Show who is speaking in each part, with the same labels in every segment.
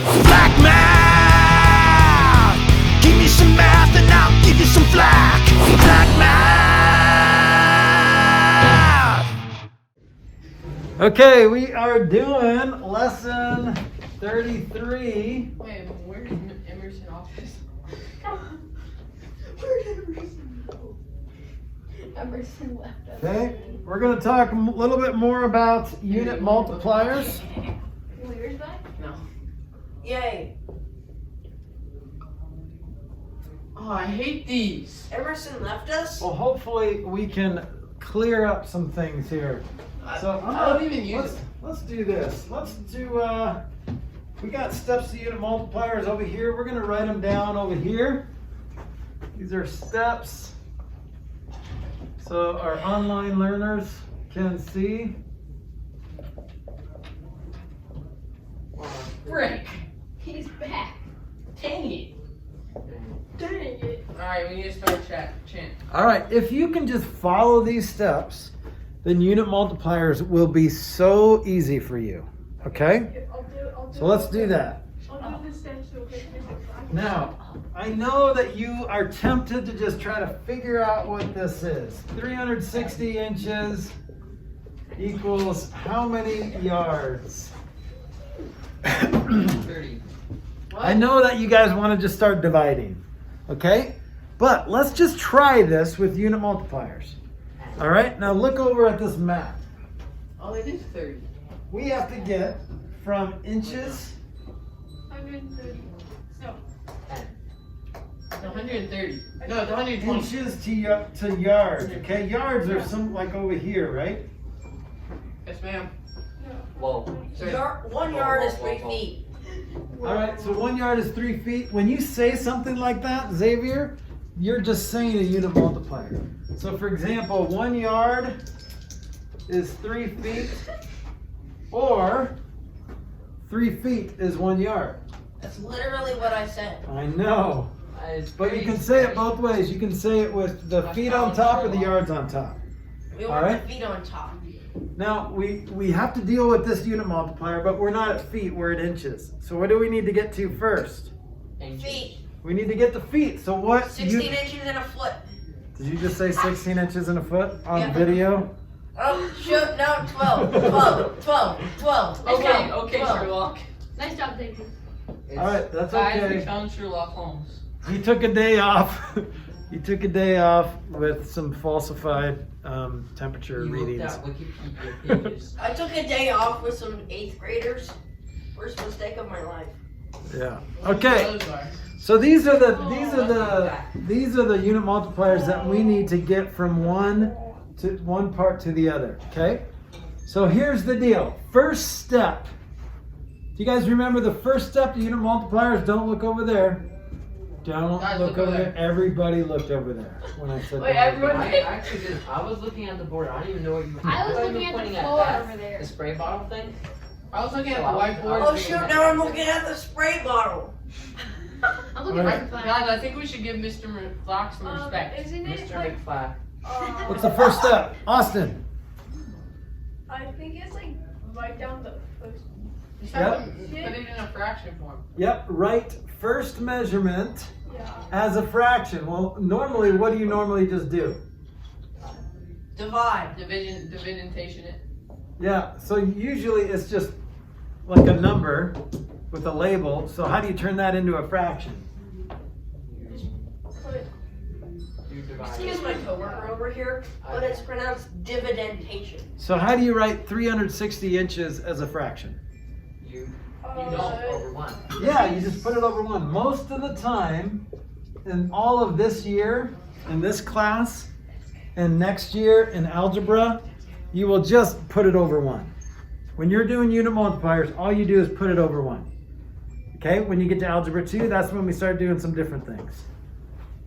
Speaker 1: Flack math! Give me some math and I'll give you some flack. Flack math!
Speaker 2: Okay, we are doing lesson 33.
Speaker 3: Wait, where's Emerson office?
Speaker 4: Where did Emerson go? Emerson left us.
Speaker 2: Okay, we're going to talk a little bit more about unit multipliers.
Speaker 4: Where's that?
Speaker 3: No.
Speaker 4: Yay.
Speaker 3: Oh, I hate these.
Speaker 4: Emerson left us?
Speaker 2: Well, hopefully we can clear up some things here. So
Speaker 3: I don't even use it.
Speaker 2: Let's do this. Let's do, we got steps to unit multipliers over here. We're going to write them down over here. These are steps so our online learners can see.
Speaker 3: Frick.
Speaker 4: He's back.
Speaker 3: Dang it.
Speaker 4: Dang it.
Speaker 3: Alright, we need to start chant.
Speaker 2: All right, if you can just follow these steps, then unit multipliers will be so easy for you, okay? So let's do that.
Speaker 4: I'll do the steps, okay?
Speaker 2: Now, I know that you are tempted to just try to figure out what this is. 360 inches equals how many yards?
Speaker 3: 30.
Speaker 2: I know that you guys want to just start dividing, okay? But let's just try this with unit multipliers. All right, now look over at this map.
Speaker 3: Oh, it is 30.
Speaker 2: We have to get from inches
Speaker 4: 130. No.
Speaker 3: 130. No, it's 120.
Speaker 2: inches to yards, okay? Yards are some like over here, right?
Speaker 3: Yes, ma'am.
Speaker 5: Whoa.
Speaker 4: 1 yard is 3 feet.
Speaker 2: All right, so 1 yard is 3 feet. When you say something like that, Xavier, you're just saying a unit multiplier. So for example, 1 yard is 3 feet, or 3 feet is 1 yard.
Speaker 4: That's literally what I said.
Speaker 2: I know, but you can say it both ways. You can say it with the feet on top or the yards on top.
Speaker 4: We
Speaker 2: All
Speaker 4: want
Speaker 2: right.
Speaker 4: the feet on top.
Speaker 2: Now, we have to deal with this unit multiplier, but we're not at feet, we're at inches. So what do we need to get to first?
Speaker 4: Feet.
Speaker 2: We need to get the feet. So what?
Speaker 4: 16 inches and a foot.
Speaker 2: Did you just say 16 inches and a foot on
Speaker 4: Yeah.
Speaker 2: video?
Speaker 4: Oh, shoot, no, 12. 12.
Speaker 3: Okay,
Speaker 4: 12.
Speaker 3: Sherlock.
Speaker 6: Nice job, David.
Speaker 2: All right, that's
Speaker 3: Guys, we
Speaker 2: okay.
Speaker 3: found Sherlock Holmes.
Speaker 2: He took a day off. He took a day off with some falsified temperature readings.
Speaker 5: Wikipedia pages.
Speaker 4: I took a day off with some 8th graders. Worst mistake of my life.
Speaker 2: Yeah.
Speaker 3: What
Speaker 2: Okay.
Speaker 3: those are.
Speaker 2: So these are the unit multipliers that we need to get from one part to the other. Okay. So here's the deal. First step. Do you guys remember the first step to unit multipliers? Don't look over there. Don't
Speaker 3: Guys,
Speaker 2: look
Speaker 3: look
Speaker 2: over
Speaker 3: over
Speaker 2: there.
Speaker 3: there.
Speaker 2: Everybody looked over there when I said
Speaker 3: Wait,
Speaker 2: that.
Speaker 3: everyone-
Speaker 5: I actually did. I was looking at the board. I don't even know what you were
Speaker 6: I was
Speaker 5: thought you
Speaker 6: looking
Speaker 5: were
Speaker 6: at the
Speaker 5: pointing
Speaker 6: floor
Speaker 5: that.
Speaker 6: over there.
Speaker 5: The spray bottle thing?
Speaker 3: I was looking at the
Speaker 5: So I was-
Speaker 3: whiteboard.
Speaker 4: Oh, shoot, now I'm looking at the spray bottle.
Speaker 6: I'm looking
Speaker 2: Alright.
Speaker 6: at the
Speaker 3: Guys, I think we should give Mr. Flack some respect.
Speaker 4: Isn't it
Speaker 5: Mr.
Speaker 4: like,
Speaker 5: McFlack.
Speaker 2: What's the first step? Austin.
Speaker 7: I think it's like write down the first.
Speaker 3: Just
Speaker 2: Yep.
Speaker 3: have them put it in a fraction form.
Speaker 2: Yep, write first measurement
Speaker 7: Yeah.
Speaker 2: as a fraction. Well, normally, what do you normally just do?
Speaker 4: Divide.
Speaker 3: Dividentation it.
Speaker 2: Yeah, so usually it's just like a number with a label. So how do you turn that into a fraction?
Speaker 7: Put
Speaker 5: You divide
Speaker 4: Excuse
Speaker 5: it.
Speaker 4: my coworker over here, but it's pronounced dividentation.
Speaker 2: So how do you write 360 inches as a fraction?
Speaker 5: You
Speaker 7: uh,
Speaker 5: don't over one.
Speaker 2: Yeah, you just put it over one. Most of the time, in all of this year, in this class, and next year in algebra, you will just put it over one. When you're doing unit multipliers, all you do is put it over one. Okay, when you get to algebra 2, that's when we start doing some different things.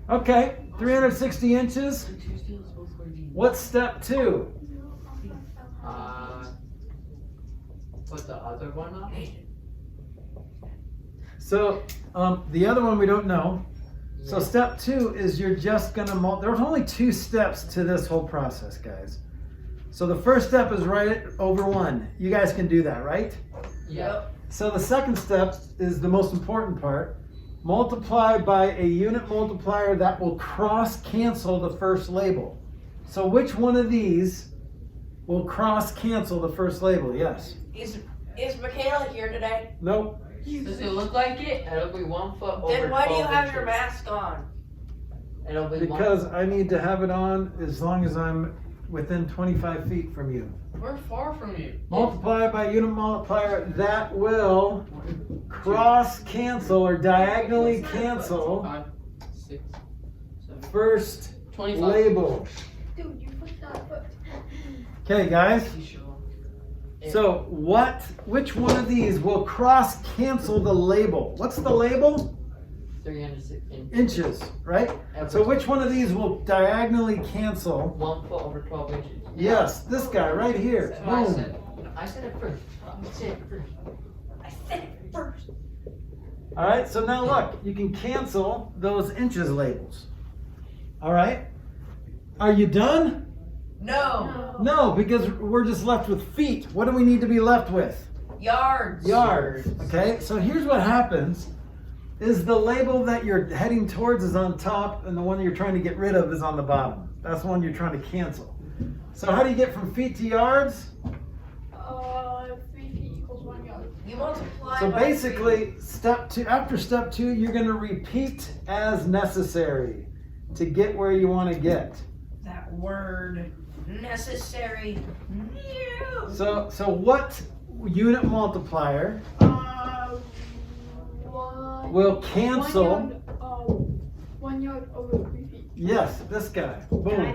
Speaker 2: Okay, 360 inches. What's step 2?
Speaker 5: Put the other one up.
Speaker 2: So the other one we don't know. So step 2 is you're just gonna there's only 2 steps to this whole process, guys. So the first step is write it over 1. You guys can do that, right?
Speaker 5: Yep.
Speaker 2: So the second step is the most important part. Multiply by a unit multiplier that will cross cancel the first label. So which one of these will cross cancel the first label? Yes.
Speaker 4: Is Michaela here today?
Speaker 2: Nope.
Speaker 3: Does it look like it?
Speaker 5: It'll be 1 foot over
Speaker 4: Then why do you
Speaker 5: 12
Speaker 4: have your
Speaker 5: inches.
Speaker 4: mask on?
Speaker 5: It'll be
Speaker 2: Because I need to have it on as long as I'm within 25 feet from you.
Speaker 3: We're far from you.
Speaker 2: Multiply by unit multiplier that will cross cancel or diagonally cancel
Speaker 3: 5, 6, 7,
Speaker 2: first
Speaker 3: 25.
Speaker 2: label.
Speaker 7: Dude, you put that foot.
Speaker 2: Okay, guys.
Speaker 3: You sure?
Speaker 2: So which one of these will cross cancel the label? What's the label?
Speaker 5: 316
Speaker 2: Inches, right? So which one of these will diagonally cancel?
Speaker 5: 1 foot over 12 inches.
Speaker 2: Yes, this guy right here.
Speaker 3: That's what I
Speaker 2: Boom.
Speaker 3: said.
Speaker 5: I said it first. You said it first.
Speaker 4: I said it first.
Speaker 2: All right, so now look, you can cancel those inches labels. All right? Are you done?
Speaker 4: No.
Speaker 2: No, because we're just left with feet. What do we need to be left with?
Speaker 4: Yards.
Speaker 2: Yards. Okay, so here's what happens is the label that you're heading towards is on top and the one you're trying to get rid of is on the bottom. That's the one you're trying to cancel. So how do you get from feet to yards?
Speaker 7: 3 feet equals 1 yard.
Speaker 4: You multiply.
Speaker 2: So
Speaker 4: by
Speaker 2: basically, after step 2, you're going to repeat as necessary to get where you want to get.
Speaker 4: that word necessary. No.
Speaker 2: So what unit multiplier will cancel?
Speaker 7: 1 yard over 3 feet.
Speaker 2: Yes, this guy. Boom.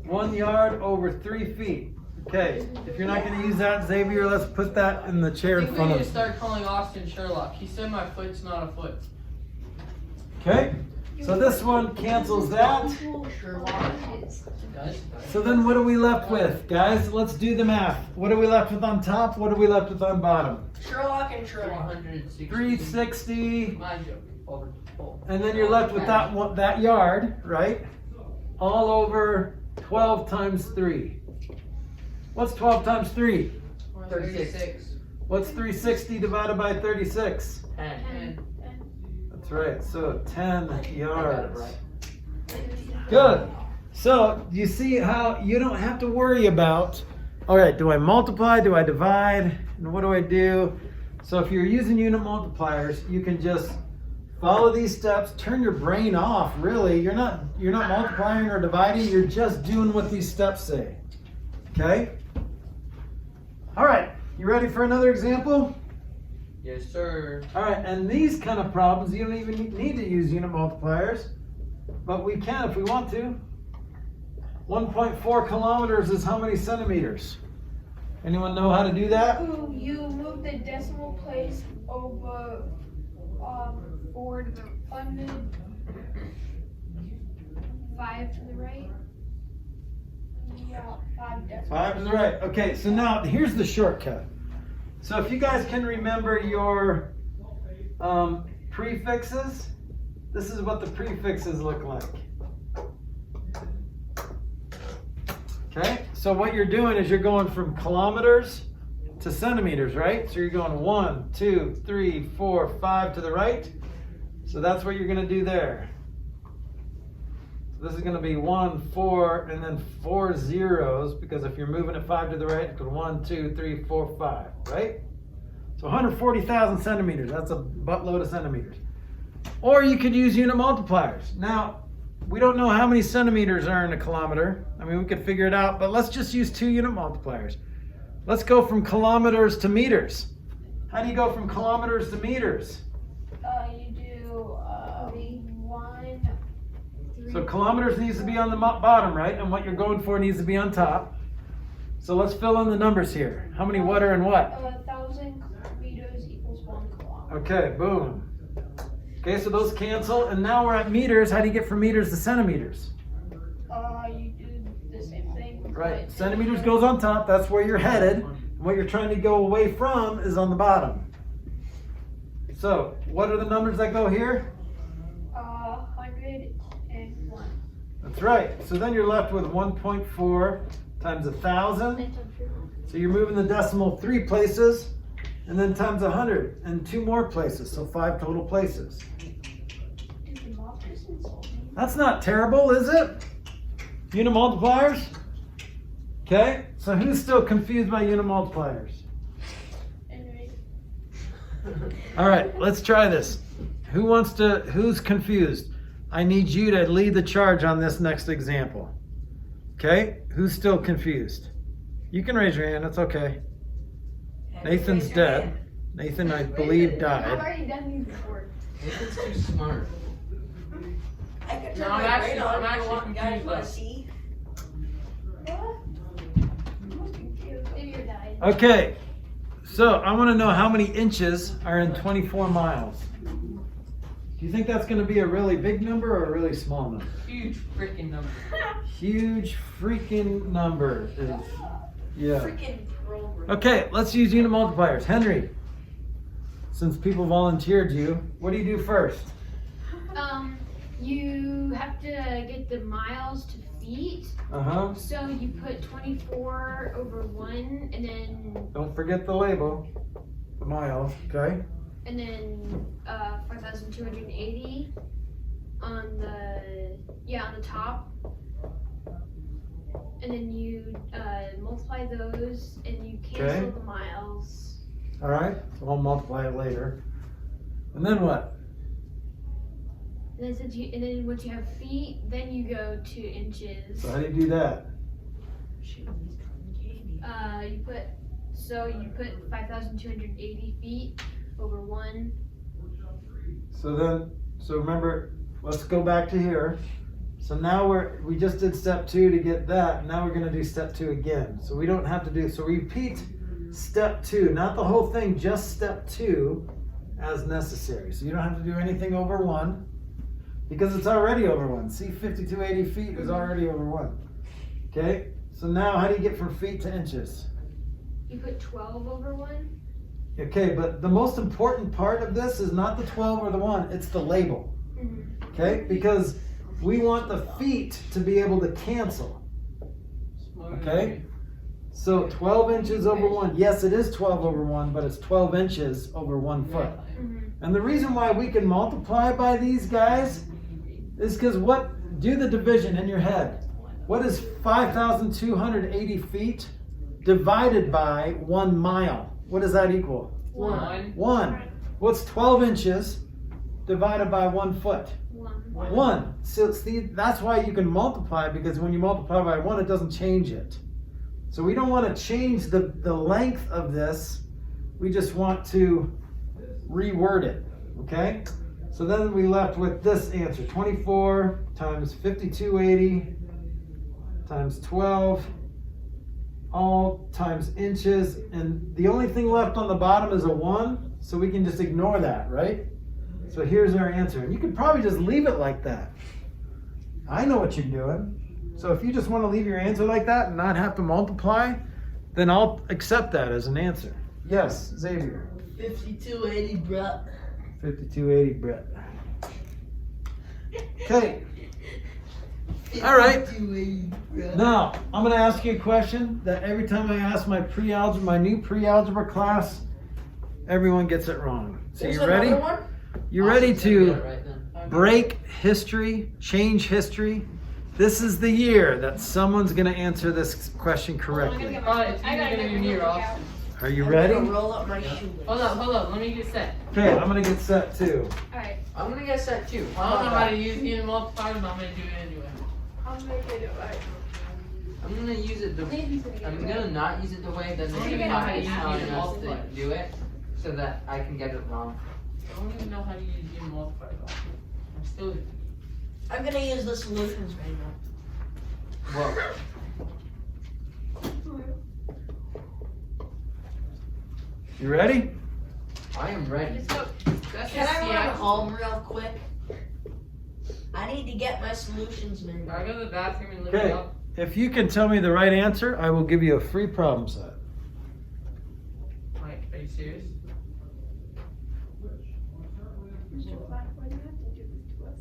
Speaker 2: 1 yard over 3 feet. Okay, if you're not going to use that, Xavier, let's put that in the chair
Speaker 3: I
Speaker 2: in
Speaker 3: think we
Speaker 2: front
Speaker 3: need to
Speaker 2: of you.
Speaker 3: start calling Austin Sherlock. He said my foot's not a foot.
Speaker 2: Okay, so this one cancels that.
Speaker 3: Guys,
Speaker 2: So then what are we left with? Guys, let's do the math. What are we left with on top? What are we left with on bottom?
Speaker 4: Sherlock and Sherlock.
Speaker 5: 360.
Speaker 2: 360.
Speaker 3: my joke.
Speaker 5: Over 12.
Speaker 2: And then you're left with that yard, right? All over 12 times 3. What's 12 times 3?
Speaker 3: 36.
Speaker 2: What's 360 divided by 36?
Speaker 5: 10.
Speaker 3: 10.
Speaker 2: That's right, so 10
Speaker 5: I got it
Speaker 2: yards.
Speaker 5: right.
Speaker 2: Good. So you see how you don't have to worry about, all right, do I multiply, do I divide, and what do I do? So if you're using unit multipliers, you can just follow these steps, turn your brain off, really. You're not multiplying or dividing, you're just doing what these steps say. Okay? All right, you ready for another example?
Speaker 5: Yes, sir.
Speaker 2: All right, and these kind of problems, you don't even need to use unit multipliers, but we can if we want to. 1.4 kilometers is how many centimeters? Anyone know how to do that?
Speaker 7: Ooh, you move the decimal place over 4 to the funded, 5 to the right. Yeah, 5 decimals.
Speaker 2: 5 to the right. Okay, so now here's the shortcut. So if you guys can remember your prefixes, this is what the prefixes look like. Okay, so what you're doing is you're going from kilometers to centimeters, right? So you're going 1, 2, 3, 4, 5 to the right. So that's what you're going to do there. So this is going to be 1, 4, and then 4 zeros, because if you're moving it 5 to the right, it's going 1, 2, 3, 4, 5, right? So 140,000 centimeters. That's a buttload of centimeters. Or you could use unit multipliers. Now, we don't know how many centimeters are in a kilometer. I mean, we could figure it out, but let's just use 2 unit multipliers. Let's go from kilometers to meters. How do you go from kilometers to meters?
Speaker 7: You do 1, 3.
Speaker 2: So kilometers needs to be on the bottom, right? And what you're going for needs to be on top. So let's fill in the numbers here. How many what are in what?
Speaker 7: 1,000 meters equals 1 kilometer.
Speaker 2: Okay, boom. Okay, so those cancel, and now we're at meters. How do you get from meters to centimeters?
Speaker 7: You do the same thing.
Speaker 2: Right,
Speaker 7: but-
Speaker 2: centimeters goes on top, that's where you're headed. And what you're trying to go away from is on the bottom. So, what are the numbers that go here?
Speaker 7: 101.
Speaker 2: That's right, so then you're left with 1.4 times 1,000. So you're moving the decimal 3 places. and then times 100, and 2 more places, so 5 total places. That's not terrible, is it? Unimultipliers? Okay, so who's still confused by unimultipliers? All right, let's try this. Who's confused? I need you to lead the charge on this next example. Okay, who's still confused? You can raise your hand, it's okay. Nathan's dead. Nathan, I believe,
Speaker 7: I've
Speaker 2: died.
Speaker 7: already done these before.
Speaker 5: Nathan's too smart.
Speaker 4: I could turn
Speaker 3: No,
Speaker 4: my brain on
Speaker 3: I'm
Speaker 4: if you
Speaker 3: actually
Speaker 4: want guys
Speaker 3: confused,
Speaker 4: want
Speaker 3: though.
Speaker 4: to see.
Speaker 7: Maybe you're dying.
Speaker 2: Okay, so I want to know how many inches are in 24 miles. Do you think that's going to be a really big number or a really small number?
Speaker 3: Huge freaking number.
Speaker 2: Huge freaking number is, yeah.
Speaker 4: Freaking program.
Speaker 2: Okay, let's use unimultipliers. Henry, since people volunteered you, what do you do first?
Speaker 6: You have to get the miles to feet.
Speaker 2: Uh-huh.
Speaker 6: So you put 24 over 1, and then
Speaker 2: Don't forget the label, the miles, okay?
Speaker 6: 4,280 on the top. And then you multiply those, and you cancel
Speaker 2: Okay.
Speaker 6: the miles.
Speaker 2: All right, so I'll multiply it later. And then what?
Speaker 6: And then once you have feet, then you go to inches.
Speaker 2: So how do you do that?
Speaker 6: You put 5,280 feet over 1.
Speaker 2: So remember, let's go back to here. So now we just did step 2 to get that. Now we're gonna do step 2 again. So we don't have to do, so repeat step 2, not the whole thing, just step 2 as necessary. So you don't have to do anything over 1 because it's already over 1. See, 5,280 feet is already over 1. Okay, so now how do you get from feet to inches?
Speaker 6: You put 12 over 1.
Speaker 2: Okay, but the most important part of this is not the 12 or the 1, it's the label. Okay, because we want the feet to be able to cancel. Okay? So 12 inches over 1. Yes, it is 12 over 1, but it's 12 inches over 1 foot. And the reason why we can multiply by these guys is because do the division in your head. What is 5,280 feet divided by 1 mile? What does that equal?
Speaker 3: 1.
Speaker 2: 1. What's 12 inches divided by 1 foot? 1. So see, that's why you can multiply, because when you multiply by 1, it doesn't change it. So we don't want to change the length of this. We just want to reword it. Okay? So then we left with this answer. 24 times 5,280 times 12, all times inches. And the only thing left on the bottom is a 1. So we can just ignore that, right? So here's our answer. And you could probably just leave it like that. I know what you're doing. So if you just want to leave your answer like that and not have to multiply, then I'll accept that as an answer. Yes, Xavier.
Speaker 4: 5280, bruh.
Speaker 2: 5,280, Brett. Okay. All right.
Speaker 4: 5280, bruh.
Speaker 2: Now, I'm going to ask you a question that every time I ask my new pre-algebra class, everyone gets it wrong. So
Speaker 4: There's
Speaker 2: you ready?
Speaker 4: another one?
Speaker 2: You ready
Speaker 5: Get
Speaker 2: to
Speaker 5: it right then.
Speaker 2: break history, change history? This is the year that someone's going to answer this question correctly.
Speaker 3: Alright, it's either gonna be me or Austin.
Speaker 2: Are you
Speaker 4: I'm
Speaker 2: ready?
Speaker 4: gonna roll up my shoelace.
Speaker 3: Hold up, let me get set.
Speaker 2: Okay, I'm going to get set too.
Speaker 6: Alright.
Speaker 5: I'm gonna get set too.
Speaker 3: I don't know how to use the multiplier, but I'm gonna do it anyway.
Speaker 7: I'll make it right.
Speaker 5: I'm gonna use it I'm gonna not use it the way that
Speaker 3: I don't
Speaker 5: the
Speaker 3: even know how to
Speaker 5: is
Speaker 3: use
Speaker 5: telling
Speaker 3: the
Speaker 5: us
Speaker 3: multiplier.
Speaker 5: to do it, so that I can get it wrong.
Speaker 3: I don't even know how to use the multiplier. I'm still.
Speaker 4: I'm gonna use the solutions manual.
Speaker 5: Well,
Speaker 2: You ready?
Speaker 5: I am ready.
Speaker 3: Let's go. That's
Speaker 4: Can
Speaker 3: just
Speaker 4: I
Speaker 3: the
Speaker 4: run
Speaker 3: action.
Speaker 4: home real quick? I need to get my solutions
Speaker 3: I
Speaker 4: manual.
Speaker 3: go to the bathroom and look
Speaker 2: Okay.
Speaker 3: it up.
Speaker 2: If you can tell me the right answer, I will give you a free problem set.
Speaker 3: Like, are you serious?
Speaker 7: Mr. Flack, why do you have to do this to us?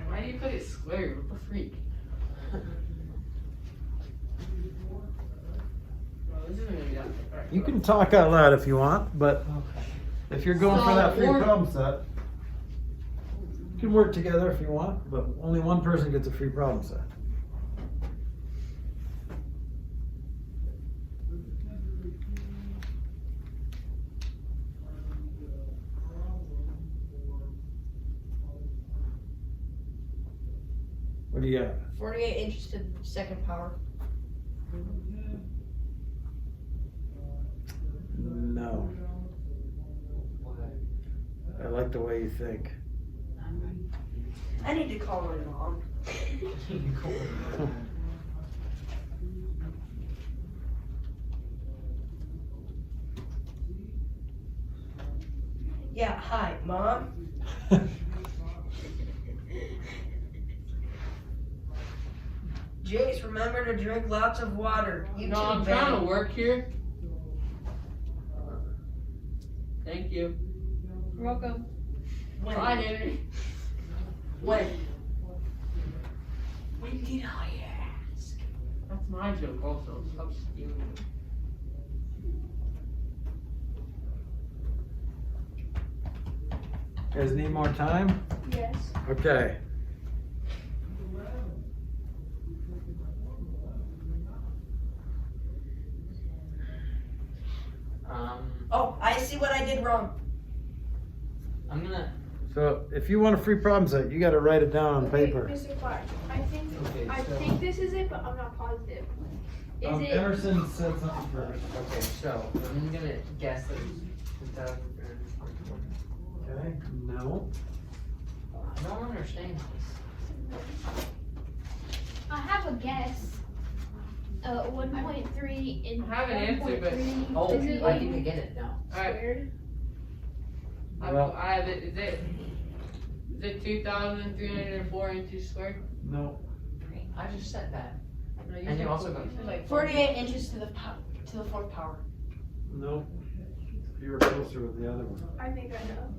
Speaker 3: Why do you put it square? What the freak? Well, this isn't gonna be that quick. Alright.
Speaker 2: You can talk out loud if you want, but if you're going for that free
Speaker 5: So,
Speaker 2: problem set, you can work together if you want, but only one person gets a free problem set. What do you got?
Speaker 4: 48 inches to the second power.
Speaker 2: No. I like the way you think.
Speaker 4: I need to call my mom. Yeah, hi, Mom. Jace, remember to drink lots of water. You
Speaker 5: No,
Speaker 4: too,
Speaker 5: I'm
Speaker 4: babe.
Speaker 5: trying to work here. Thank you.
Speaker 6: You're welcome.
Speaker 4: When?
Speaker 5: Bye, Henry.
Speaker 4: When did I ask?
Speaker 5: That's my joke also. Stop stealing it.
Speaker 2: You guys need more time?
Speaker 7: Yes.
Speaker 2: Okay.
Speaker 4: Oh, I see what I did wrong.
Speaker 5: I'm gonna.
Speaker 2: So if you want a free problem set, you got to write it down on
Speaker 7: Okay,
Speaker 2: paper.
Speaker 7: Mr. Flack, I
Speaker 5: Okay,
Speaker 7: I
Speaker 5: so-
Speaker 7: think this is it, but I'm not positive. Is it?
Speaker 2: Emerson said something first.
Speaker 5: Okay, so I'm gonna guess that it's 2024.
Speaker 2: Okay. No.
Speaker 5: I don't understand this.
Speaker 6: I have a guess. 1.3 in
Speaker 5: I have an answer, but-
Speaker 6: 1.3.
Speaker 5: Oh,
Speaker 6: Is it
Speaker 5: I
Speaker 6: like
Speaker 5: think I get it now. Alright,
Speaker 7: Squared?
Speaker 2: Well-
Speaker 5: I have it. Is it 2,304 inches squared?
Speaker 2: No.
Speaker 5: I just said that.
Speaker 3: No,
Speaker 5: And you also got.
Speaker 3: said like
Speaker 4: 48 inches to the fourth power.
Speaker 2: No. You were closer with the other one.
Speaker 7: I think I know.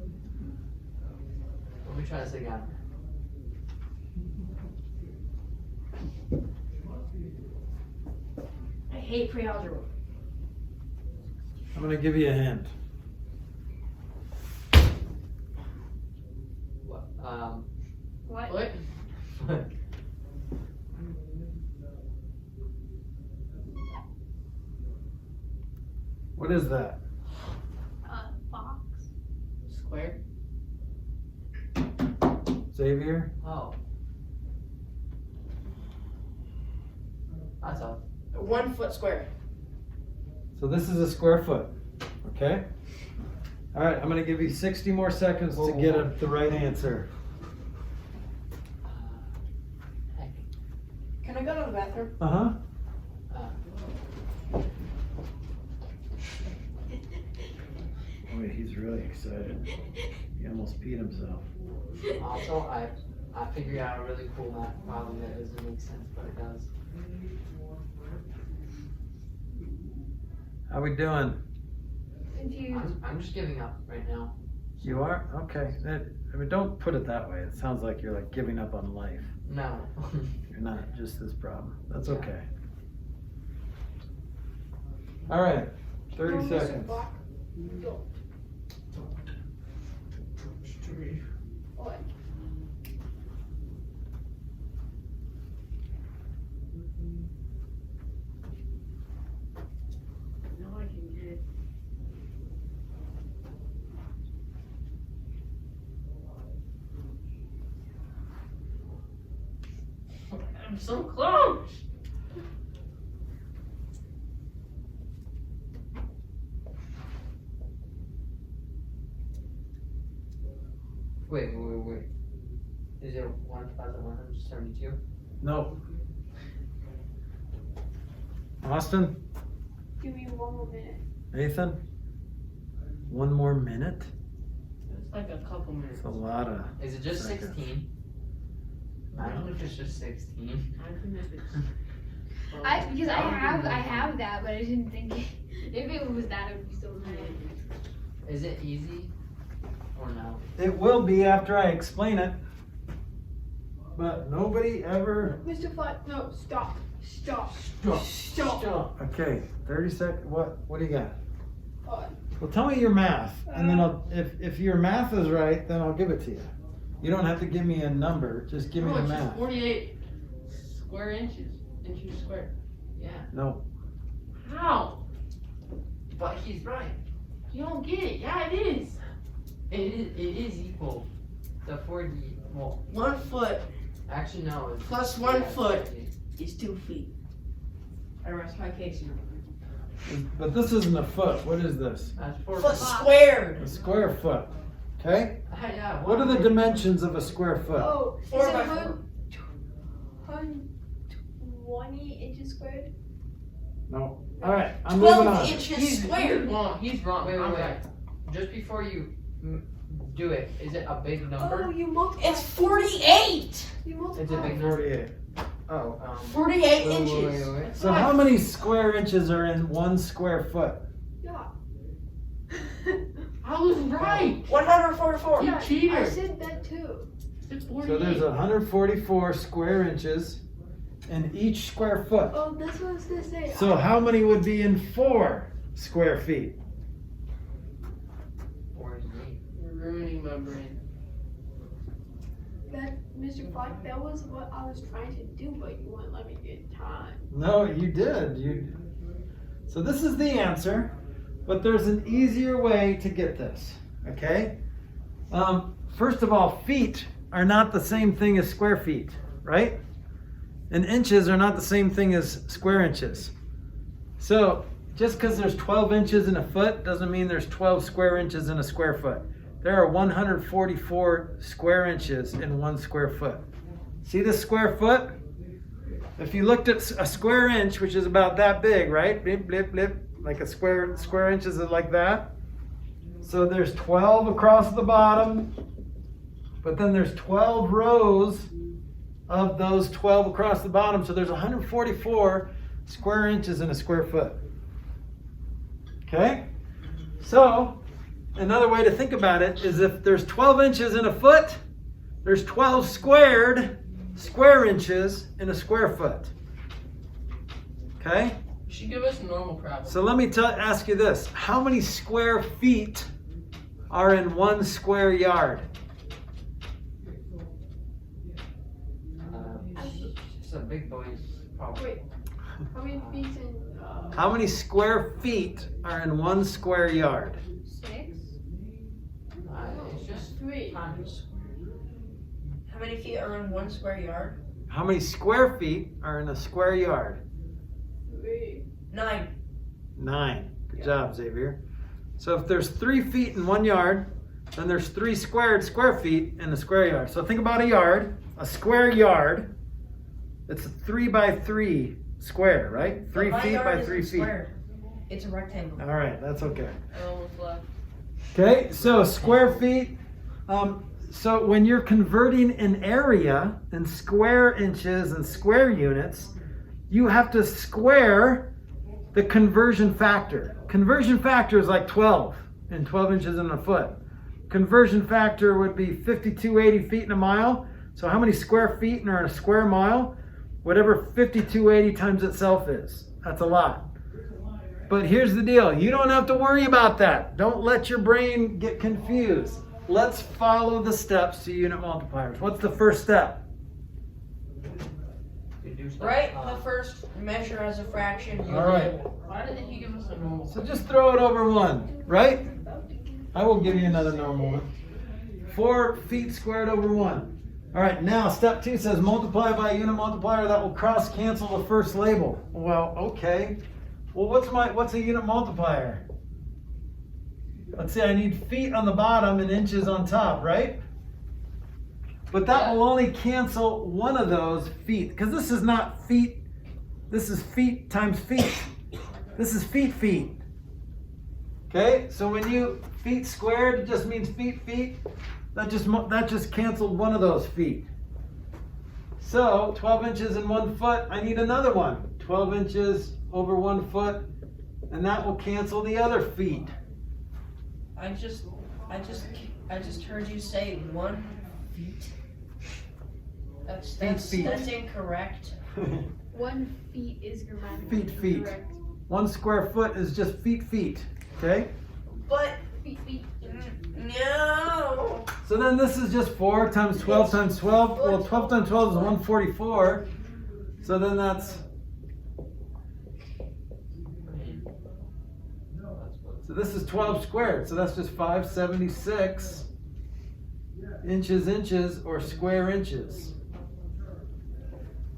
Speaker 5: Let me try this again.
Speaker 4: I hate pre-algebra.
Speaker 2: I'm gonna give you a hint.
Speaker 5: What?
Speaker 6: What?
Speaker 5: What?
Speaker 2: What is that?
Speaker 6: Box.
Speaker 5: Square?
Speaker 2: Xavier?
Speaker 5: Oh. That's all.
Speaker 4: 1 foot square.
Speaker 2: So this is a square foot. Okay? All right, I'm gonna give you 60 more seconds to get the right answer.
Speaker 5: Heck.
Speaker 4: Can I go to the bathroom?
Speaker 2: Uh-huh. Boy, he's really excited. He almost peed himself.
Speaker 5: Also, I figured out a really cool math problem that doesn't make sense, but it does.
Speaker 2: How we doing?
Speaker 6: Confused.
Speaker 5: I'm just giving up right now.
Speaker 2: You are? Okay. I mean, don't put it that way. It sounds like you're like giving up on life.
Speaker 5: No.
Speaker 2: You're not, just this problem. That's okay. All right, 30
Speaker 7: Go, Mr.
Speaker 2: seconds.
Speaker 7: Flack. Go. What?
Speaker 3: No, I can get it. I'm so close.
Speaker 5: Wait. Is it 1,172?
Speaker 2: No. Austin?
Speaker 7: Give me 1 more minute.
Speaker 2: Nathan? 1 more minute?
Speaker 3: It's like a couple minutes.
Speaker 2: It's a lot of.
Speaker 5: Is it just
Speaker 2: seconds.
Speaker 5: 16? Imagine if it's just 16.
Speaker 3: I think if it's.
Speaker 6: Because I have that, but I didn't think if it was that, it would be so mad.
Speaker 5: Is it easy? Or no?
Speaker 2: It will be after I explain it. But nobody ever.
Speaker 7: Mr. Flack, no, stop. Stop.
Speaker 2: Stop.
Speaker 7: Stop.
Speaker 2: Okay, 30 seconds. What do you got? Well, tell me your math, and then if your math is right, then I'll give it to you. You don't have to give me a number, just give me
Speaker 3: No,
Speaker 2: the
Speaker 3: it's just
Speaker 2: math.
Speaker 3: 48 square inches. Inches squared.
Speaker 5: Yeah.
Speaker 2: No.
Speaker 3: How?
Speaker 5: But he's right.
Speaker 3: You don't get it. Yeah, it is.
Speaker 5: It is equal to 40. Well,
Speaker 4: 1 foot
Speaker 5: actually no. It's,
Speaker 4: plus 1
Speaker 5: yeah,
Speaker 4: foot is 2 feet. I rest my case.
Speaker 2: But this isn't a foot. What is this?
Speaker 5: That's 4
Speaker 4: Foot
Speaker 5: feet.
Speaker 4: squared.
Speaker 2: A square foot. Okay?
Speaker 5: Yeah.
Speaker 2: What are the dimensions of a square foot?
Speaker 7: Oh, is
Speaker 4: 4
Speaker 7: it
Speaker 4: by 4.
Speaker 7: 120 inches squared?
Speaker 2: No. All right, I'm moving
Speaker 4: 12
Speaker 2: on.
Speaker 4: inches
Speaker 3: He's
Speaker 4: squared.
Speaker 3: wrong. He's wrong.
Speaker 5: Wait,
Speaker 3: I'm
Speaker 5: wait, wait.
Speaker 3: right.
Speaker 5: Just before you do it, is it a big number?
Speaker 7: Oh, you multiply.
Speaker 4: It's 48.
Speaker 7: You multiply.
Speaker 5: It's a big number.
Speaker 2: 48. Oh.
Speaker 4: 48
Speaker 5: Wait,
Speaker 4: inches.
Speaker 5: wait.
Speaker 2: So how many square inches are in 1 square foot?
Speaker 7: Yeah.
Speaker 3: I was right.
Speaker 4: 144.
Speaker 3: You
Speaker 7: I
Speaker 3: cheater.
Speaker 7: said that too.
Speaker 3: It's
Speaker 2: So
Speaker 3: 48.
Speaker 2: there's 144 square inches in each square foot.
Speaker 7: Oh, that's what I was gonna say.
Speaker 2: So how many would be in 4 square feet?
Speaker 5: 48.
Speaker 3: You're ruining my brain.
Speaker 7: That, Mr. Flack, that was what I was trying to do, but you wouldn't let me get time.
Speaker 2: No, you did. So this is the answer, but there's an easier way to get this. Okay? First of all, feet are not the same thing as square feet, right? And inches are not the same thing as square inches. So just because there's 12 inches in a foot doesn't mean there's 12 square inches in a square foot. There are 144 square inches in 1 square foot. See this square foot? If you looked at a square inch, which is about that big, right? Blip, blip, blip, like a square inches is like that. So there's 12 across the bottom, but then there's 12 rows of those 12 across the bottom. So there's 144 square inches in a square foot. Okay? So another way to think about it is if there's 12 inches in a foot, there's 12 square inches in a square foot. Okay?
Speaker 3: You should give us a normal problem.
Speaker 2: So let me ask you this. How many square feet are in 1 square yard?
Speaker 5: It's a big boy's problem.
Speaker 7: Wait, how many feet in,
Speaker 2: How many square feet are in 1 square yard?
Speaker 6: 6.
Speaker 5: It's just
Speaker 7: 3.
Speaker 5: times.
Speaker 4: How many feet are in 1 square yard?
Speaker 2: How many square feet are in a square yard?
Speaker 7: 3.
Speaker 4: 9.
Speaker 2: 9. Good job, Xavier. So if there's 3 feet in 1 yard, then there's 3 square feet in a square yard. So think about a yard, a square yard. It's a 3 by 3 square, right? 3
Speaker 4: My
Speaker 2: feet
Speaker 4: yard
Speaker 2: by
Speaker 4: isn't
Speaker 2: 3 feet.
Speaker 4: square. It's a rectangle.
Speaker 2: All right, that's okay.
Speaker 3: I almost left.
Speaker 2: Okay, so square feet. So when you're converting an area in square inches and square units, you have to square the conversion factor. Conversion factor is like 12 and 12 inches in a foot. Conversion factor would be 5280 feet in a mile. So how many square feet are in a square mile? Whatever 5280 times itself is. That's a lot. But here's the deal. You don't have to worry about that. Don't let your brain get confused. Let's follow the steps to unit multipliers. What's the first step?
Speaker 5: You do stuff,
Speaker 4: Write the first measure as a fraction.
Speaker 2: All right.
Speaker 3: Why didn't he give us a normal?
Speaker 2: So just throw it over 1, right? I will give you another normal one. 4 feet squared over 1. All right, now step 2 says multiply by a unit multiplier that will cross cancel the first label. Well, okay. Well, what's a unit multiplier? Let's see, I need feet on the bottom and inches on top, right? But that will only cancel one of those feet, because this is not feet. This is feet times feet. This is feet. Okay, so when you feet squared, it just means feet. That just canceled one of those feet. So 12 inches in 1 foot, I need another one. 12 inches over 1 foot, and that will cancel the other feet.
Speaker 4: I just heard you say 1 feet. That's incorrect.
Speaker 6: 1 feet is grammatically
Speaker 2: Feet.
Speaker 6: correct.
Speaker 2: 1 square foot is just feet. Okay?
Speaker 4: But
Speaker 6: Feet, feet.
Speaker 4: no.
Speaker 2: So then this is just 4 times 12 times 12. Well, 12 times 12 is 144. So then that's, so this is 12 squared. So that's just 576 inches, or square inches.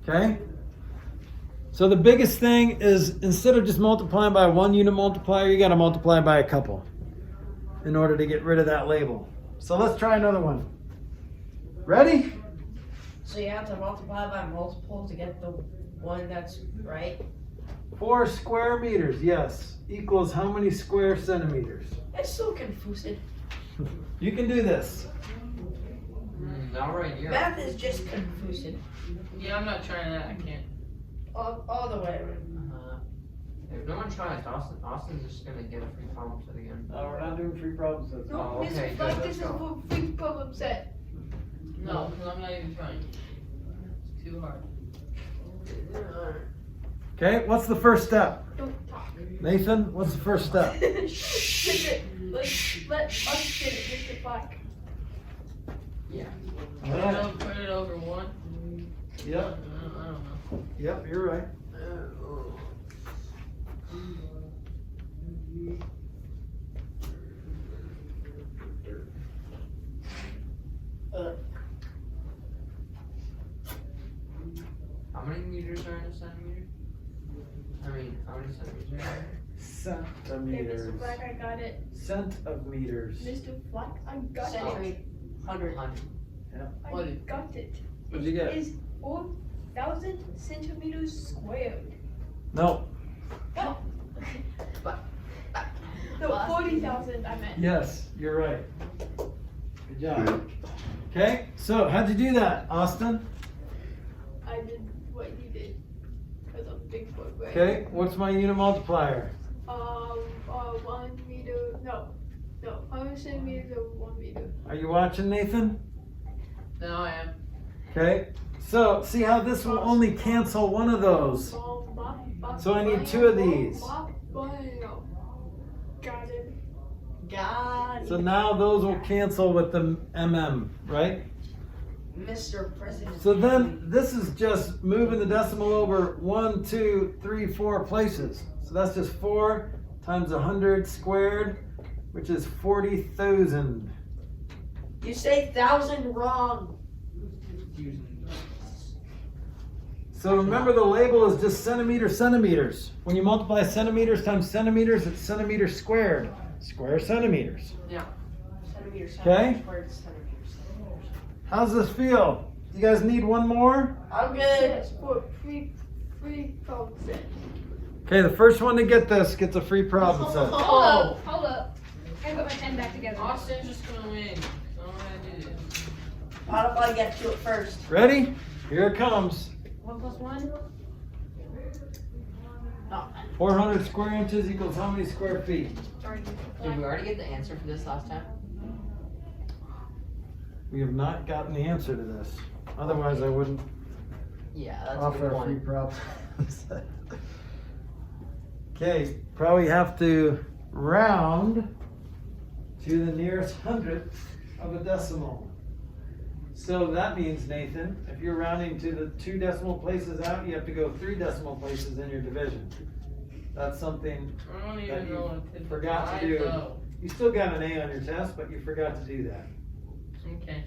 Speaker 2: Okay? So the biggest thing is, instead of just multiplying by one unit multiplier, you got to multiply by a couple in order to get rid of that label. So let's try another one. Ready?
Speaker 4: So you have to multiply by multiple to get the one that's right.
Speaker 2: 4 square meters, yes, equals how many square centimeters?
Speaker 4: It's so confusing.
Speaker 2: You can do this.
Speaker 5: Not right here.
Speaker 4: Math is just confusing.
Speaker 3: Yeah, I'm not trying that. I can't.
Speaker 4: All the way.
Speaker 5: If no one tries, Austin's just gonna get a free problem set again.
Speaker 2: No, we're not doing free problem sets.
Speaker 7: No,
Speaker 5: Oh, okay,
Speaker 7: Mr.
Speaker 5: good,
Speaker 7: Flack,
Speaker 5: let's
Speaker 7: this is
Speaker 5: go.
Speaker 7: for free problem set.
Speaker 3: No, because I'm not even trying. It's too hard.
Speaker 2: Okay, what's the first step?
Speaker 7: Don't talk.
Speaker 2: Nathan, what's the first step?
Speaker 7: Let us get it, Mr. Flack.
Speaker 5: Yeah.
Speaker 2: All right.
Speaker 3: Put it over one.
Speaker 2: Yep,
Speaker 3: I don't know.
Speaker 2: yep, you're right.
Speaker 5: How many meters are in a centimeter? I mean, how many centimeters are there?
Speaker 7: Okay,
Speaker 2: Centimeters.
Speaker 7: Mr. Flack, I got it.
Speaker 2: Cent of meters.
Speaker 7: Mr. Flack, I got it.
Speaker 4: Century. 100.
Speaker 5: 100.
Speaker 7: I
Speaker 3: What?
Speaker 7: got it.
Speaker 2: What'd you get?
Speaker 7: It is 4,000 centimeters squared.
Speaker 2: No.
Speaker 7: No. No, 40,000 I meant.
Speaker 2: Yes, you're right. Good job. Okay, so how'd you do that, Austin?
Speaker 7: I did what you did. Because I'm Bigfoot, right?
Speaker 2: Okay, what's my unit multiplier?
Speaker 7: 1 meter, no, 100 centimeters over 1 meter.
Speaker 2: Are you watching, Nathan?
Speaker 3: No, I am.
Speaker 2: Okay, so see how this will only cancel one of those. So I need 2 of these.
Speaker 7: Got it.
Speaker 4: God.
Speaker 2: So now those will cancel with the right?
Speaker 4: Mr. President.
Speaker 2: So then this is just moving the decimal over 1, 2, 3, 4 places. So that's just 4 times 100 squared, which is 40,000.
Speaker 4: You say 1,000 wrong.
Speaker 2: So remember, the label is just centimeters. When you multiply centimeters times centimeters, it's centimeters squared. Square centimeters.
Speaker 4: Centimeters.
Speaker 2: Okay.
Speaker 4: Squared centimeters.
Speaker 2: How's this feel? You guys need one more?
Speaker 4: I'm good.
Speaker 7: Yes, for free problem set.
Speaker 2: Okay, the first one to get this gets a free problem set.
Speaker 6: Hold up. I gotta put my pen back together.
Speaker 3: Austin's just gonna win. So I'm gonna do this.
Speaker 4: How if I get to it first?
Speaker 2: Ready? Here it comes.
Speaker 6: 1 plus 1?
Speaker 2: 400 square inches equals how many square feet?
Speaker 6: Sorry.
Speaker 5: Did we already get the answer for this last time?
Speaker 2: We have not gotten the answer to this. Otherwise, I wouldn't
Speaker 5: Yeah, that's a
Speaker 2: offer
Speaker 5: good
Speaker 2: a free
Speaker 5: one.
Speaker 2: problem set. Okay, probably have to round to the nearest hundredth of a decimal. So that means, Nathan, if you're rounding to the 2 decimal places out, you have to go 3 decimal places in your division. That's something
Speaker 3: I don't
Speaker 2: that
Speaker 3: even know
Speaker 2: you
Speaker 3: what to
Speaker 2: forgot to
Speaker 3: divide,
Speaker 2: do.
Speaker 3: though.
Speaker 2: You still got an A on your test, but you forgot to do that.
Speaker 3: Okay.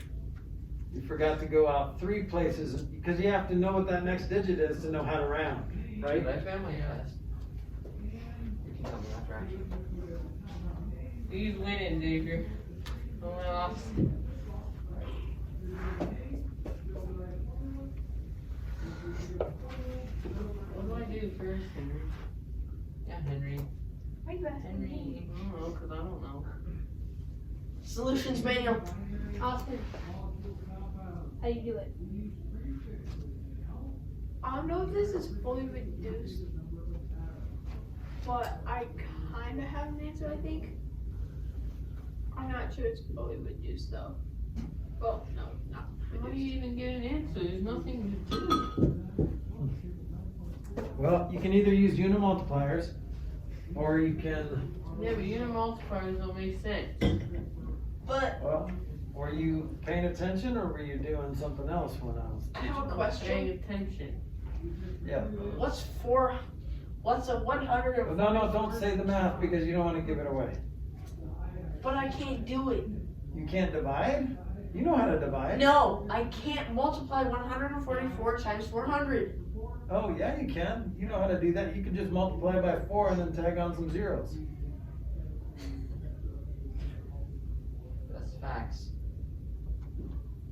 Speaker 2: You forgot to go out 3 places, because you have to know what that next digit is to know how to round, right?
Speaker 5: Did I fail my test? You can tell me after actually.
Speaker 3: He's winning, Xavier. I lost. What do I do first, Henry?
Speaker 5: Yeah, Henry.
Speaker 7: Why you asking me?
Speaker 3: Henry. I don't know, because I don't know.
Speaker 4: Solutions manual.
Speaker 6: Austin. How do you do it?
Speaker 7: I don't know if this is fully reduced, but I kind of have an answer, I think. I'm not sure it's fully reduced though. Well, no, not
Speaker 3: How do you
Speaker 7: reduced.
Speaker 3: even get an answer? There's nothing to do.
Speaker 2: Well, you can either use unit multipliers, or you can
Speaker 3: Yeah, but unit multipliers don't make sense.
Speaker 4: But
Speaker 2: Well, were you paying attention or were you doing something else when I was
Speaker 4: I have a
Speaker 2: teaching?
Speaker 4: question.
Speaker 3: Paying attention.
Speaker 2: Yeah.
Speaker 4: What's a 100
Speaker 2: Well, no, don't say the math because you don't want to give it away.
Speaker 4: But I can't do it.
Speaker 2: You can't divide? You know how to divide.
Speaker 4: No, I can't multiply 144 times 400.
Speaker 2: Oh, yeah, you can. You know how to do that. You can just multiply by 4 and then tag on some zeros.
Speaker 5: That's facts.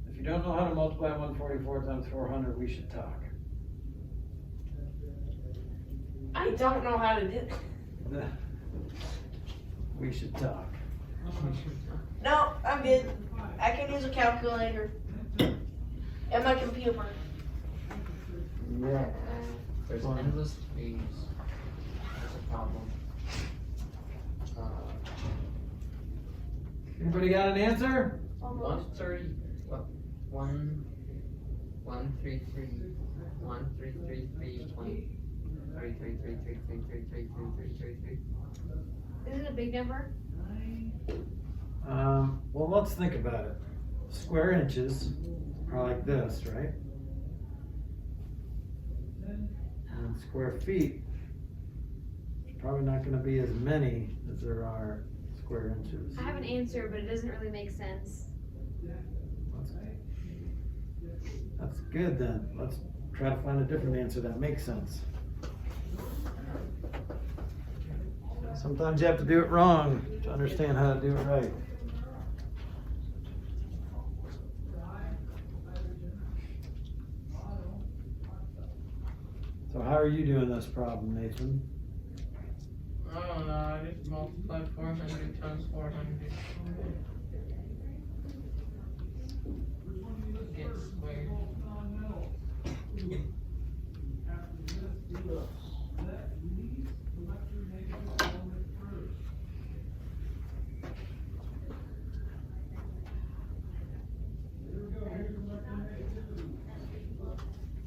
Speaker 2: If you don't know how to multiply 144 times 400, we should talk.
Speaker 4: I don't know how to do it.
Speaker 2: We should talk.
Speaker 4: No, I'm good. I can use a calculator. And my computer.
Speaker 2: Yeah.
Speaker 5: There's
Speaker 2: Fine.
Speaker 5: endless threes. That's a problem.
Speaker 2: Anybody got an answer?
Speaker 7: Almost.
Speaker 5: 130. What? 1 3 3 3 1 3 3 3 3 3 3 3 3 3 3 3 3 3.
Speaker 6: Is it a big number?
Speaker 2: Well, let's think about it. Square inches are like this, right? And square feet is probably not going to be as many as there are square inches.
Speaker 6: I have an answer, but it doesn't really make sense.
Speaker 2: That's good then. Let's try to find a different answer that makes sense. Sometimes you have to do it wrong to understand how to do it right. So how are you doing this problem, Nathan?
Speaker 3: I don't know, I just multiplied 400 times 400. Get squared.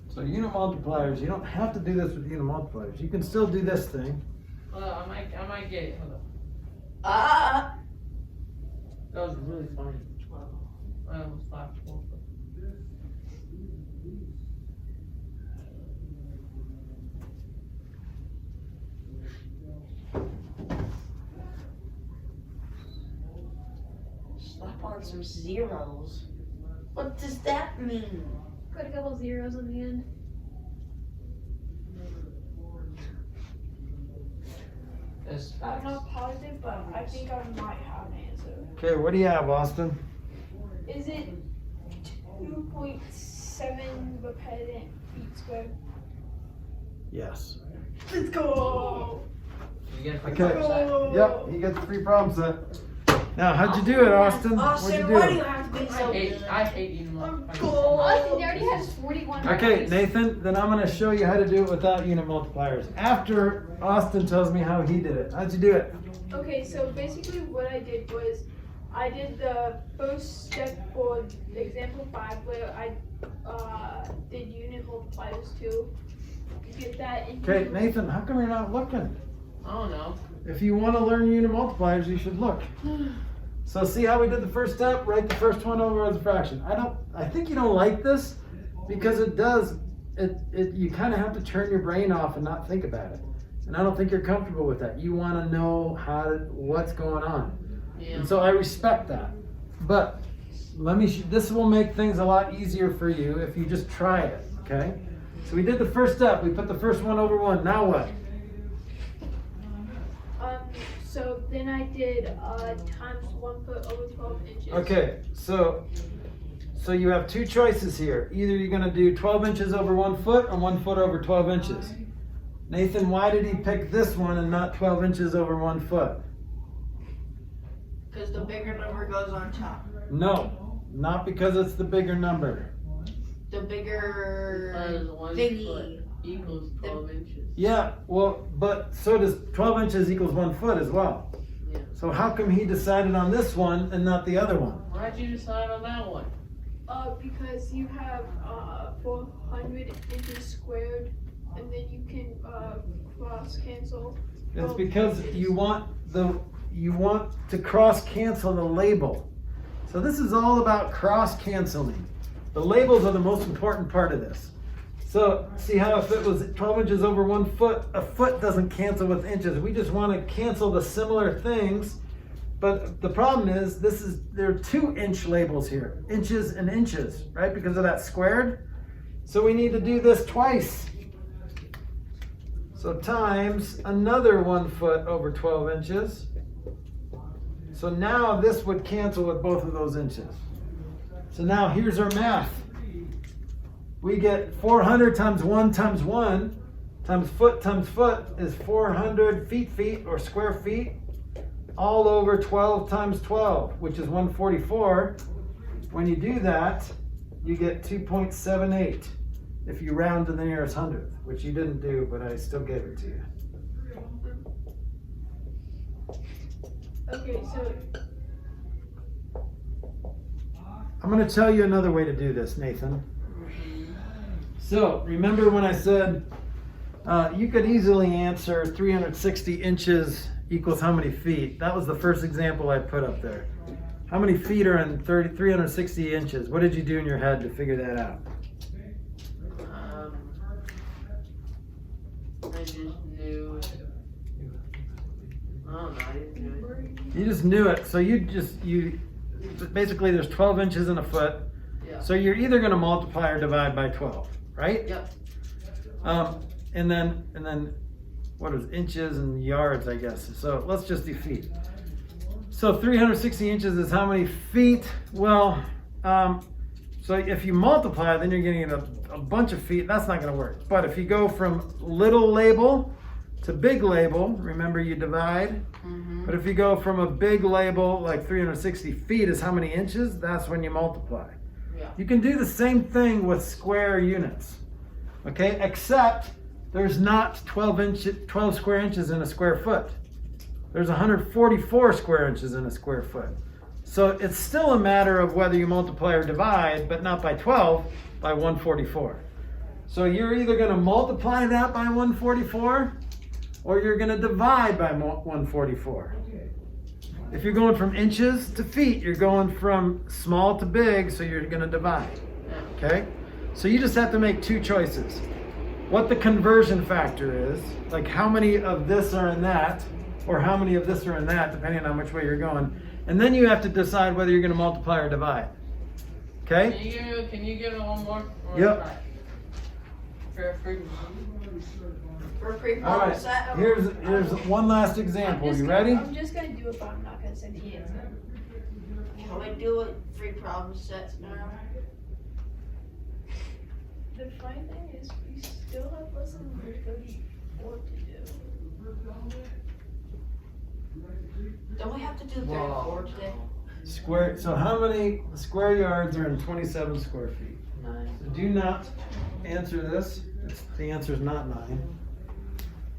Speaker 2: So unit multipliers, you don't have to do this with unit multipliers. You can still do this thing.
Speaker 3: Hold on, I might get it. Hold on.
Speaker 4: Ah!
Speaker 3: That was really funny. I almost laughed.
Speaker 4: Slap on some zeros. What does that mean?
Speaker 6: Put a couple zeros on the end.
Speaker 5: That's
Speaker 7: I'm
Speaker 5: facts.
Speaker 7: not positive, but I think I might have an answer.
Speaker 2: Okay, what do you have, Austin?
Speaker 7: Is it 2.7 repetitive feet squared?
Speaker 2: Yes.
Speaker 7: Let's go!
Speaker 5: You get a
Speaker 2: Okay.
Speaker 7: Go!
Speaker 2: Yep, you got the free problem set. Now, how'd you do it, Austin? What'd you
Speaker 4: Austin, why do you
Speaker 2: do?
Speaker 4: have to be so good?
Speaker 3: I hate unit multipliers.
Speaker 6: Austin already has 41
Speaker 2: Okay,
Speaker 6: rows.
Speaker 2: Nathan, then I'm gonna show you how to do it without unit multipliers. After Austin tells me how he did it. How'd you do it?
Speaker 7: Okay, so basically what I did was I did the first step for example 5 where I did unit multipliers too. Get that into
Speaker 2: Okay, Nathan, how come you're not looking?
Speaker 3: I don't know.
Speaker 2: If you want to learn unit multipliers, you should look. So see how we did the first step? Write the first one over as a fraction. I think you don't like this because you kind of have to turn your brain off and not think about it. And I don't think you're comfortable with that. You want to know what's going on.
Speaker 3: Yeah.
Speaker 2: And so I respect that. But this will make things a lot easier for you if you just try it, okay? So we did the first step. We put the first one over 1. Now what?
Speaker 7: So then I did times 1 foot over 12 inches.
Speaker 2: Okay, so you have two choices here. Either you're going to do 12 inches over 1 foot or 1 foot over 12 inches. Nathan, why did he pick this one and not 12 inches over 1 foot?
Speaker 4: Because the bigger number goes on top.
Speaker 2: No, not because it's the bigger number.
Speaker 4: The bigger
Speaker 3: Because 1
Speaker 4: thingy.
Speaker 3: foot equals 12 inches.
Speaker 2: Yeah, well, but so does 12 inches equals 1 foot as well.
Speaker 3: Yeah.
Speaker 2: So how come he decided on this one and not the other one?
Speaker 3: Why'd you decide on that one?
Speaker 7: Because you have 400 inches squared, and then you can cross cancel
Speaker 2: It's because you want to cross cancel the label. So this is all about cross canceling. The labels are the most important part of this. So see how if it was 12 inches over 1 foot, a foot doesn't cancel with inches. We just want to cancel the similar things. But the problem is there are 2-inch labels here, inches and inches, right? Because of that squared. So we need to do this twice. So times another 1 foot over 12 inches. So now this would cancel with both of those inches. So now here's our math. We get 400 times 1 times 1 times foot is 400 feet or square feet all over 12 times 12, which is 144. When you do that, you get 2.78 if you round to the nearest hundredth, which you didn't do, but I still gave it to you.
Speaker 7: Okay, so
Speaker 2: I'm going to tell you another way to do this, Nathan. So remember when I said you could easily answer 360 inches equals how many feet? That was the first example I put up there. How many feet are in 360 inches? What did you do in your head to figure that out?
Speaker 5: I just knew. I don't know. I didn't do it.
Speaker 2: You just knew it. So basically there's 12 inches in a foot.
Speaker 5: Yeah.
Speaker 2: So you're either going to multiply or divide by 12, right?
Speaker 5: Yep.
Speaker 2: And then what is inches and yards, I guess. So let's just do feet. So 360 inches is how many feet? Well, so if you multiply, then you're getting a bunch of feet. That's not going to work. But if you go from little label to big label, remember you divide.
Speaker 5: Mm-hmm.
Speaker 2: But if you go from a big label, like 360 feet is how many inches, that's when you multiply.
Speaker 5: Yeah.
Speaker 2: You can do the same thing with square units, okay? Except there's not 12 square inches in a square foot. There's 144 square inches in a square foot. So it's still a matter of whether you multiply or divide, but not by 12, by 144. So you're either going to multiply that by 144, or you're going to divide by 144. If you're going from inches to feet, you're going from small to big, so you're going to divide. Okay? So you just have to make 2 choices. What the conversion factor is, like how many of this are in that, or how many of this are in that, depending on which way you're going. And then you have to decide whether you're going to multiply or divide. Okay?
Speaker 3: Can you give it one more?
Speaker 2: Yep.
Speaker 3: For free.
Speaker 4: For a free
Speaker 2: All right.
Speaker 4: set.
Speaker 2: Here's one last example. You ready?
Speaker 7: I'm just gonna do it, but I'm not gonna send the answer.
Speaker 4: Can we do it free problem sets now?
Speaker 7: The funny thing is, we still have lesson number 34 to do.
Speaker 4: Don't we have to do 34 today?
Speaker 2: Square. So how many square yards are in 27 square feet?
Speaker 5: 9.
Speaker 2: So do not answer this. The answer is not 9.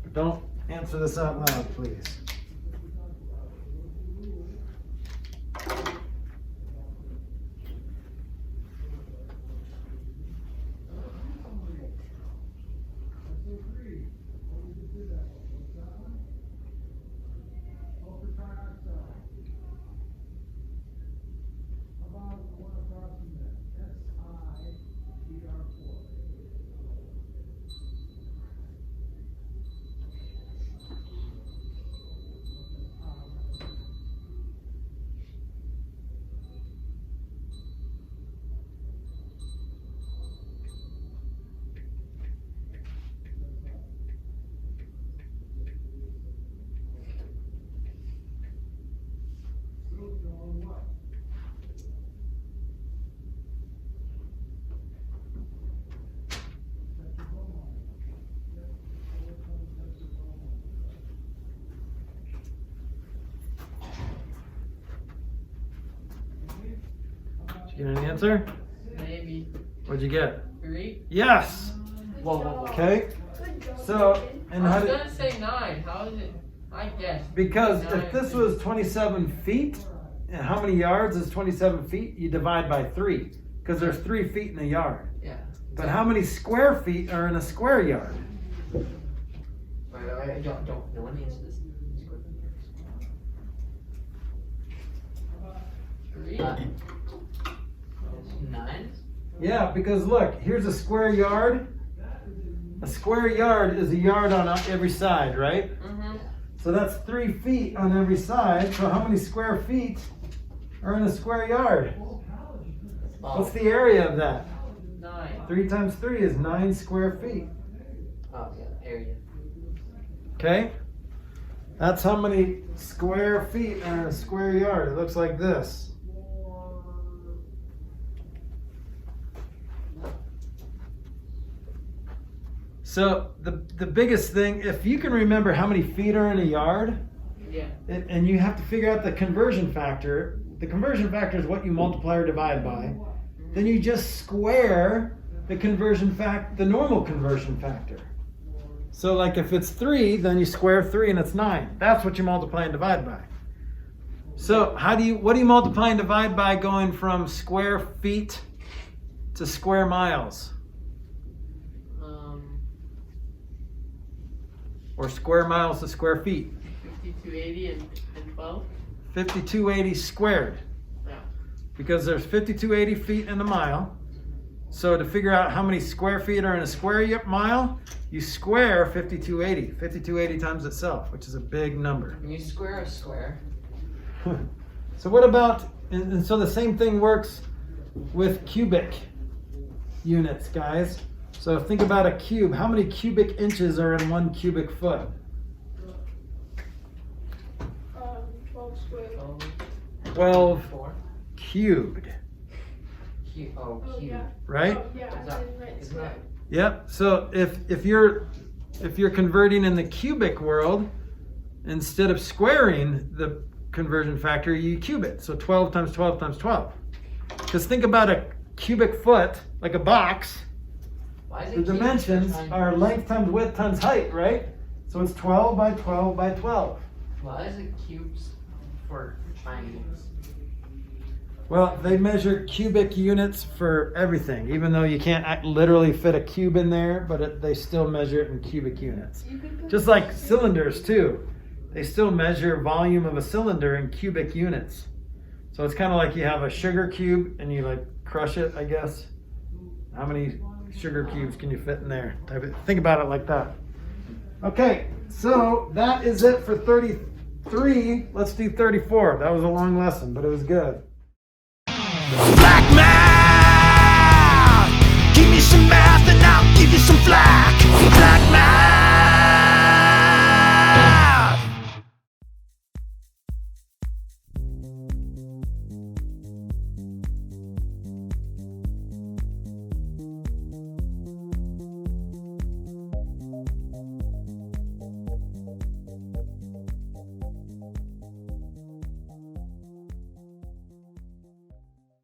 Speaker 2: But don't answer this out loud, please. Did you get an answer?
Speaker 3: Maybe.
Speaker 2: What'd you get?
Speaker 3: 3?
Speaker 2: Yes.
Speaker 7: Whoa.
Speaker 2: Okay.
Speaker 7: Good job,
Speaker 2: So,
Speaker 7: Nathan.
Speaker 2: and
Speaker 3: I
Speaker 2: how
Speaker 3: was
Speaker 2: did?
Speaker 3: gonna say 9. How is it? I guess.
Speaker 2: Because if
Speaker 3: 9.
Speaker 2: this was 27 feet, and how many yards is 27 feet? You divide by 3, because there's 3 feet in a yard.
Speaker 3: Yeah.
Speaker 2: But how many square feet are in a square yard?
Speaker 5: Wait, don't. No one answer this.
Speaker 3: Three.
Speaker 5: 9.
Speaker 2: Yeah, because look, here's a square yard. A square yard is a yard on every side, right?
Speaker 3: Mm-hmm.
Speaker 2: So that's 3 feet on every side. So how many square feet are in a square yard? What's the area of that?
Speaker 3: 9.
Speaker 2: 3 times 3 is 9 square feet.
Speaker 5: Oh yeah, area.
Speaker 2: Okay? That's how many square feet are in a square yard. It looks like this. So the biggest thing, if you can remember how many feet are in a yard,
Speaker 3: Yeah.
Speaker 2: and you have to figure out the conversion factor. The conversion factor is what you multiply or divide by. Then you just square the normal conversion factor. So like if it's 3, then you square 3 and it's 9. That's what you multiply and divide by. So what do you multiply and divide by going from square feet to square miles? Or square miles to square feet?
Speaker 3: 5280 and 12.
Speaker 2: 5280 squared.
Speaker 3: Yeah.
Speaker 2: Because there's 5280 feet in a mile. So to figure out how many square feet are in a square mile, you square 5280. 5280 times itself, which is a big number.
Speaker 5: When you square a square.
Speaker 2: So what about, and so the same thing works with cubic units, guys. So think about a cube. How many cubic inches are in 1 cubic foot?
Speaker 7: 12 square.
Speaker 2: 12
Speaker 5: 4.
Speaker 2: cubed,
Speaker 5: Cube. Oh,
Speaker 7: Oh,
Speaker 5: cube.
Speaker 7: yeah.
Speaker 2: right?
Speaker 7: Oh, yeah, I didn't write
Speaker 5: Isn't
Speaker 7: square.
Speaker 5: that?
Speaker 2: Yep. So if you're converting in the cubic world, instead of squaring the conversion factor, you cube it. So 12 times 12 times 12. Because think about a cubic foot, like a box.
Speaker 5: Why is it
Speaker 2: The
Speaker 5: cubes
Speaker 2: dimensions
Speaker 5: for
Speaker 2: are length times width times height, right? So it's 12 by 12 by 12.
Speaker 5: Why is it cubes for triangles?
Speaker 2: Well, they measure cubic units for everything, even though you can't literally fit a cube in there, but they still measure it in cubic units.
Speaker 7: You could put
Speaker 2: Just like cylinders too. They still measure volume of a cylinder in cubic units. So it's kind of like you have a sugar cube and you like crush it, I guess. How many sugar cubes can you fit in there? Think about it like that. Okay, so that is it for 33. Let's do 34. That was a long lesson, but it was good.
Speaker 1: Black math, give me some math and I'll give you some flack. Black math.